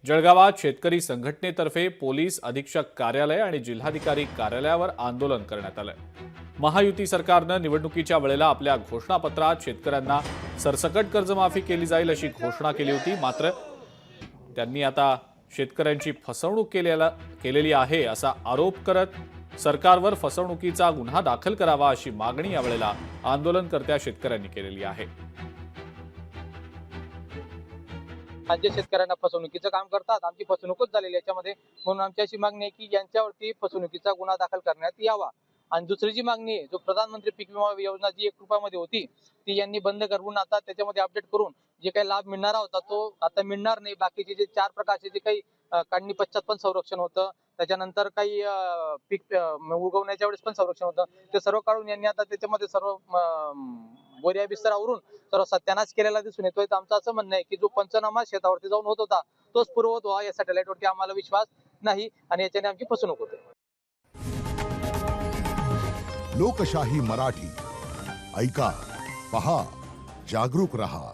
जळगावात शेतकरी संघटनेतर्फे पोलीस अधीक्षक कार्यालय आणि जिल्हाधिकारी कार्यालयावर आंदोलन करण्यात आलं। महायुती सरकारनं निवडणुकीच्या वेळेला आपल्या घोषणापत्रात शेतकऱ्यांना सरसकट कर्जमाफी केली जाईल अशी घोषणा केली होती। मात्र त्यांनी आता शेतकऱ्यांची फसवणूक केलेली आहे असा आरोप करत सरकारवर फसवणुकीचा गुन्हा दाखल करावा अशी मागणी यावेळेला आंदोलनकर्त्या शेतकऱ्यांनी केलेली आहे। राज्य शेतकऱ्यांना फसवणुकीचं काम करतात, आमची फसवणूकच झालेली याच्यामध्ये, म्हणून आमची अशी मागणी आहे की यांच्यावरती फसवणुकीचा गुन्हा दाखल करण्यात यावा। आणि दुसरी जी मागणी आहे, जो प्रधानमंत्री पीक विमा योजना जी 1 रुपयामध्ये होती ती यांनी बंद करून आता त्याच्यामध्ये अपडेट करून जे काही लाभ मिळणारा होता तो आता मिळणार नाही। बाकीचे जे 4 प्रकारचे जे काही काढणी पश्चात पण संरक्षण होतं, त्याच्यानंतर काही पीक उगवण्याच्या वेळेस पण संरक्षण होतं, ते सर्व काढून यांनी आता त्याच्यामध्ये सर्व बोरिया बिस्तरावरून सर्व सत्यानाश केलेला दिसून येतोय। तर आमचं असं म्हणणं आहे की जो पंचनामा शेतावरती जाऊन होत होता तोच पूर्ववत व्हावा, या सॅटेलाइटवरती आम्हाला विश्वास नाही आणि याच्याने आमची फसवणूक होते। लोकशाही मराठी ऐका, पहा, जागरूक रहा।